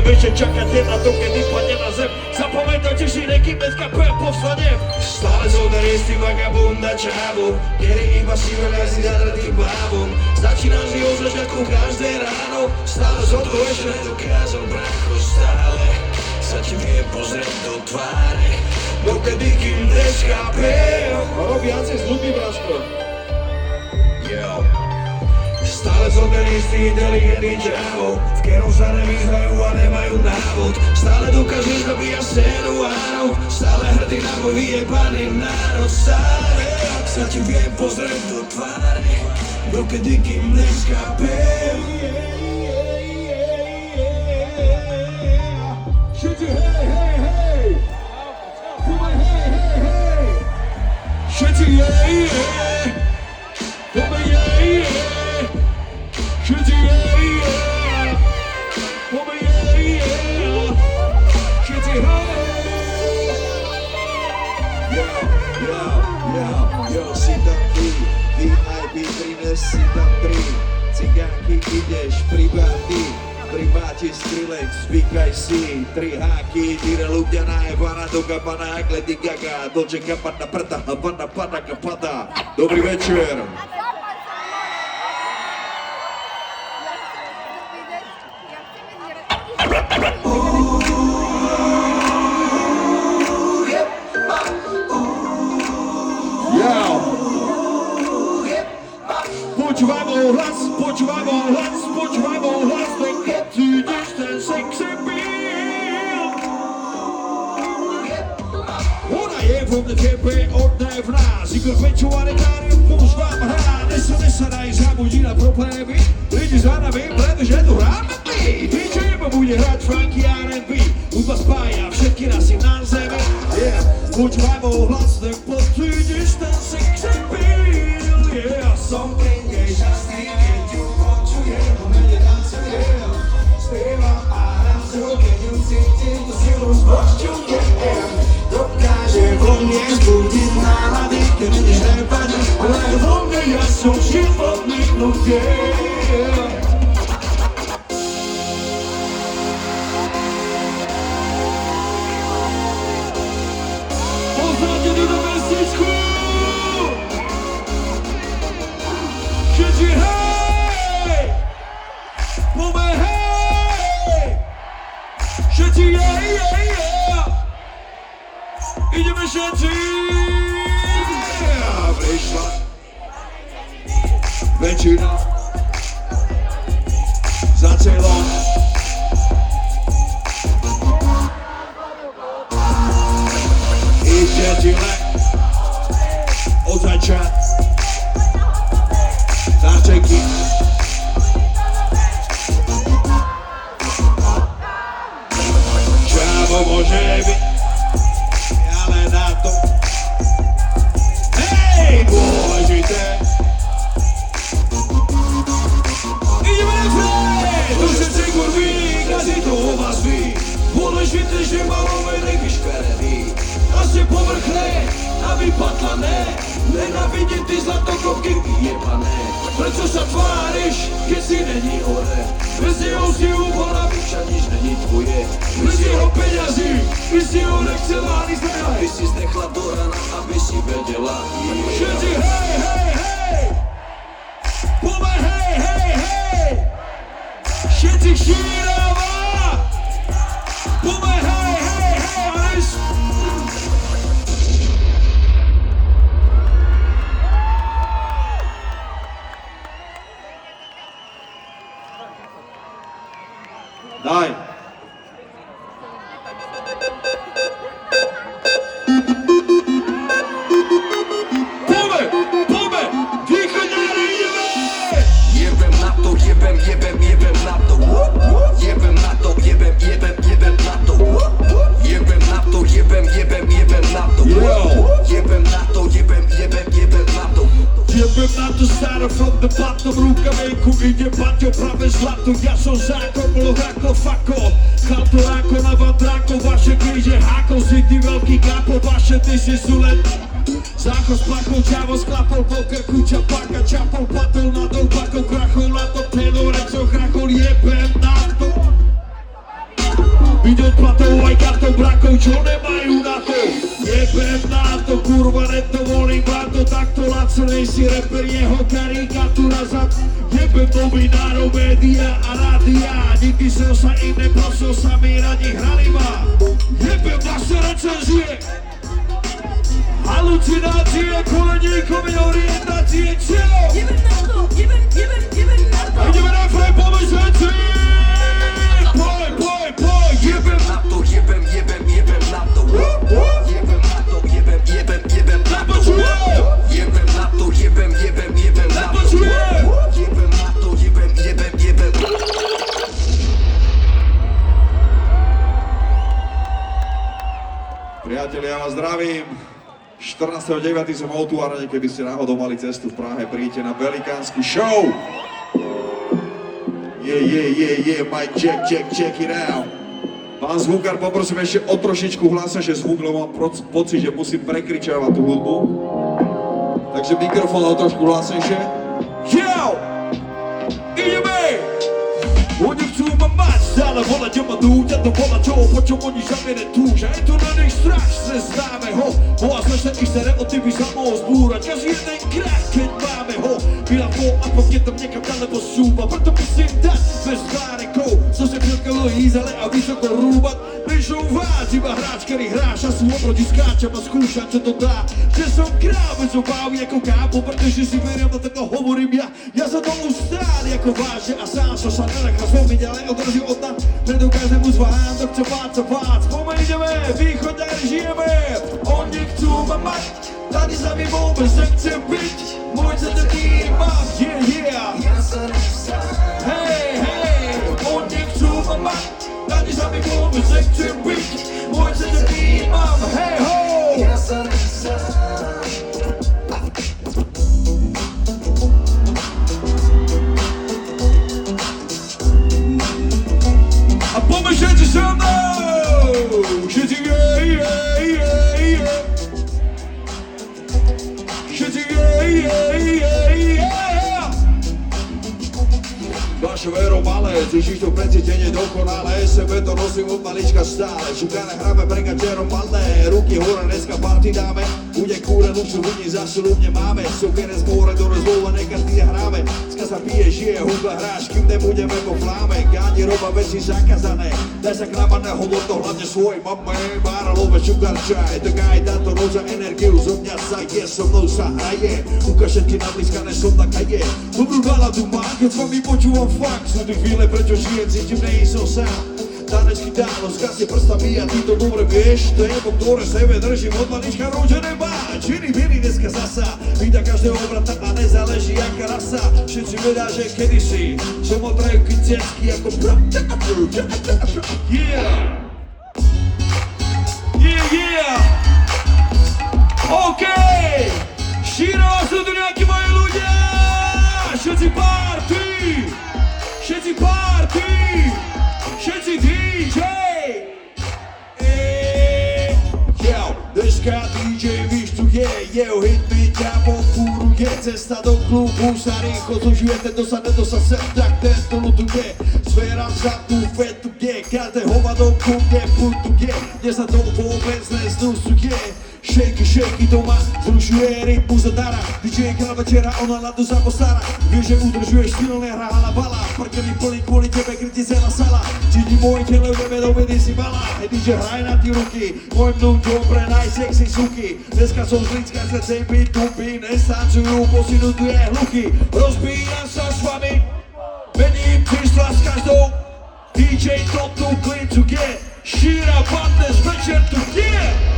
večer čakáte na to, kedy padne na zem. Zapamätajte si, nekým SKP povstane. Stále som ten istý vagabunda čávo, ktorý iba si veľa si zadratým bávom. Začínam si od začiatku každé ráno, stále som to ešte nedokázal, brácho, stále sa ti viem pozrieť do tváre, dokedy kým neskápem. Rob viacej z ľudí, Braško. Yo. Stále som ten istý inteligentný čávo, v ktorom sa nevyznajú a nemajú návod. Stále dokážu zabíjať scénu, áno, stále hrdý na môj vyjebaný národ. Stále sa ti viem pozrieť do tváre, dokedy kým neskápem. Všetci hej, hej, hej! Poďme hej, hej, hej! Všetci hej, hej! Poďme hej, hej! Všetci hej, hej! Poďme hej, hej! Všetci hej! Yo, si tam ty, VIP prines si tam 3. Cigánky ideš, pribáty, pribáti Skrillex, zvykaj si. 3 háky, dire ľudia najebaná do kabana, jak Lady Gaga, Dolce Gabbana, prda, Havana, pada, kapada. Dobrý večer. Počúvaj môj hlas, tak keď cítiš ten sexy feel. Ona je vo mne, tebe ona je v nás, Igor Pečovaný Karim, používam hrá, nesa daj zabudí na problémy, lidi za nami, pretože tu hráme my. DJ iba bude hrať funky R&B, hudba spája všetky rasy na zemi. Počúvaj môj hlas, tak pocítiš ten sexy feel. Som ten nešťastný, keď ju počujem, o mene tancujem. Spievam a hrám, keď ju cítim, tú silu zbožťujem. Dokáže vo mne zbudiť nálady, keď než nepadne, ale vo mne ja som životný ľudia. Poznáte túto pesničku? Všetci hej! Poďme hej! Všetci hej, hej, hej! Ideme všetci! Prišla väčšina za celom. Ide ti len od začiatku. Začeky. Čavo môže byť, ale na to hej, dôležité. Ideme na frej, to všetci kurví, každý to o vás ví. Dôležité, že máme nejaký šperený a ste povrchné a vypatlané. Nenávidím ty zlatokopky vyjebané. Prečo sa tváriš, keď si není hore? Bez neho si ubola, však nič není tvoje. Bez jeho peňazí, by si ho nechcela ani znať. By si zdechla do rana, aby si vedela. Všetci hej, hej, hej! Poďme hej, hej, hej! Všetci šíráva! Poďme hej, hej, hej! Daj. Poďme, východňári ideme! Jebem na to, jebem na to. Jebem na to, jebem na to. Jebem na to, jebem na to. Jebem na to, jebem na to. Jebem na to staré from the bottom, rukavenku ide Paťo práve zlato. Ja som zákon, loh ako fako, chalto ako na vandráko, vaše kríže hákov, si ty veľký kápo, vaše disy sú len záchod splachol, čavo sklapol, po krku čapáka, čapol, patol na dolbakou, krachol na to, tenorecov, krachol, jebem na to. Byť odplatou aj kartou brakov, čo nemajú na to. Jebem na to, kurva, nedovolím vám to. Takto lacenej si reper, jeho karikatúra za... Jebem novinárov, média a rádia. Nikdy som sa im neprosil, sami radi hrali ma. Jebem vaše recenzie, halucinácie, koleníkové orientácie, čelo. Jebem na to, jebem na to. Ideme na fraj, pomôž veci. Poj, Jebem na to, jebem na to. Jebem na to, jebem na to. Jebem na to, jebem na to. Jebem na to, jebem. Priatelia, ja vás zdravím. 14.9. som v O2 Arene, keby ste náhodou mali cestu v Prahe, príďte na velikánsky show. Yeah, mic check it out. Pán zvukár, poprosím ešte o trošičku hlasnejšie zvuk, lebo mám pocit, že musím prekričávať tú hudbu. Takže mikrofón o trošku hlasnejšie. Yo! Ideme! Oni chcú ma mať, stále volať, že ma núťa to volať, po čom oni za mene túžia. Je to na nich strach, známe ho, a sme ich stereotypy sa mohol zbúrať. Každý jeden krát, keď máme ho, byla po a po mne tam niekam ďaleko súba. Preto musím dať bez zvárikov, som sa všetko ísť, ale a vysoko rúbať. Prišou vás, iba hráč, ktorý hráš a sú oproti skáčam a skúšam, čo to dá. Že som král, bez obávy ako kápo, pretože si verím, na to hovorím ja. Ja sa tomu stáli ako vážne a sám som sa nenechal veľmi ďalej odrazil od nás. Preto každému z vám to chce vác. Pomejdeme, východňari žijeme. Oni chcú ma mať, tady sa mi vôbec nechcem byť. Môj sa taký mám, yeah. Hej, oni chcú ma mať, tady sa mi vôbec nechcem byť. Môj sa taký mám, hej ho. A poďme všetci sa mnou! Všetci yeah! Všetci yeah! Vaše vero malé, cítiš to precítenie dokonalé. Sebe to nosím od malička stále. Šukáne hráme bregačerom malé. Ruky hore, dneska party dáme. Bude kúre, luču ľudí, zase ľudne máme. Sokiere z more, do rozvolené karty hráme. Dneska sa pije, žije, hudba hráš, kým nebudeme po fláme. Gáni roba veci zakázané. Daj sa klamané hodnoto, hlavne svoj mame. Báralové šukár čaj, tak aj táto roza energiu zo mňa sa je, so mnou sa hraje. Ukáž všetky nablískané som taká je. Dobrú náladu mám, keď s vami počúvam fakt. Sú tie chvíle, prečo žijem, cítim, nejsem sám. Tanečky dáno, zgasne prstami a ty to dobre vieš. Témo, ktoré sebe držím od malička rodené máč. Iný viny dneska zasa, víta každého obrata a nezáleží jaká rasa. Všetci vedia, že kedysi som odrajú kycecky ako Yeah! OK! Šíro, sú tu nejakí moji ľudia! Všetci party! Všetci DJ! Dneska DJ vyštuje, jeho hitmi ťa pofúruje. Cesta do klubu sa rýchlo zužuje, tento sa sem, tak tento ľuduje. Sféra sa tu fetuje, každé hovado ku mne putuje. Mne sa to vôbec neznusuje. Shaky, to ma zrušuje rytmu zadara. DJ král večera, ona ladu sa postará. Vieš, že udržuješ styl, nehrá halabala. Prkeli plný kvôli tebe, kritizená sala. Cíti môj telo, nebe do vedy si malá. Hej, DJ, hraj na ty ruky, môj vnúk dobre, najsexy suky. Dneska som z Lícka, srdce mi tupí, nestancujú, posinu dve hluchy. Rozbíjam sa s vami, mením čísla s každou. DJ to tu klid tu je, šíra, padnes, večer tu je.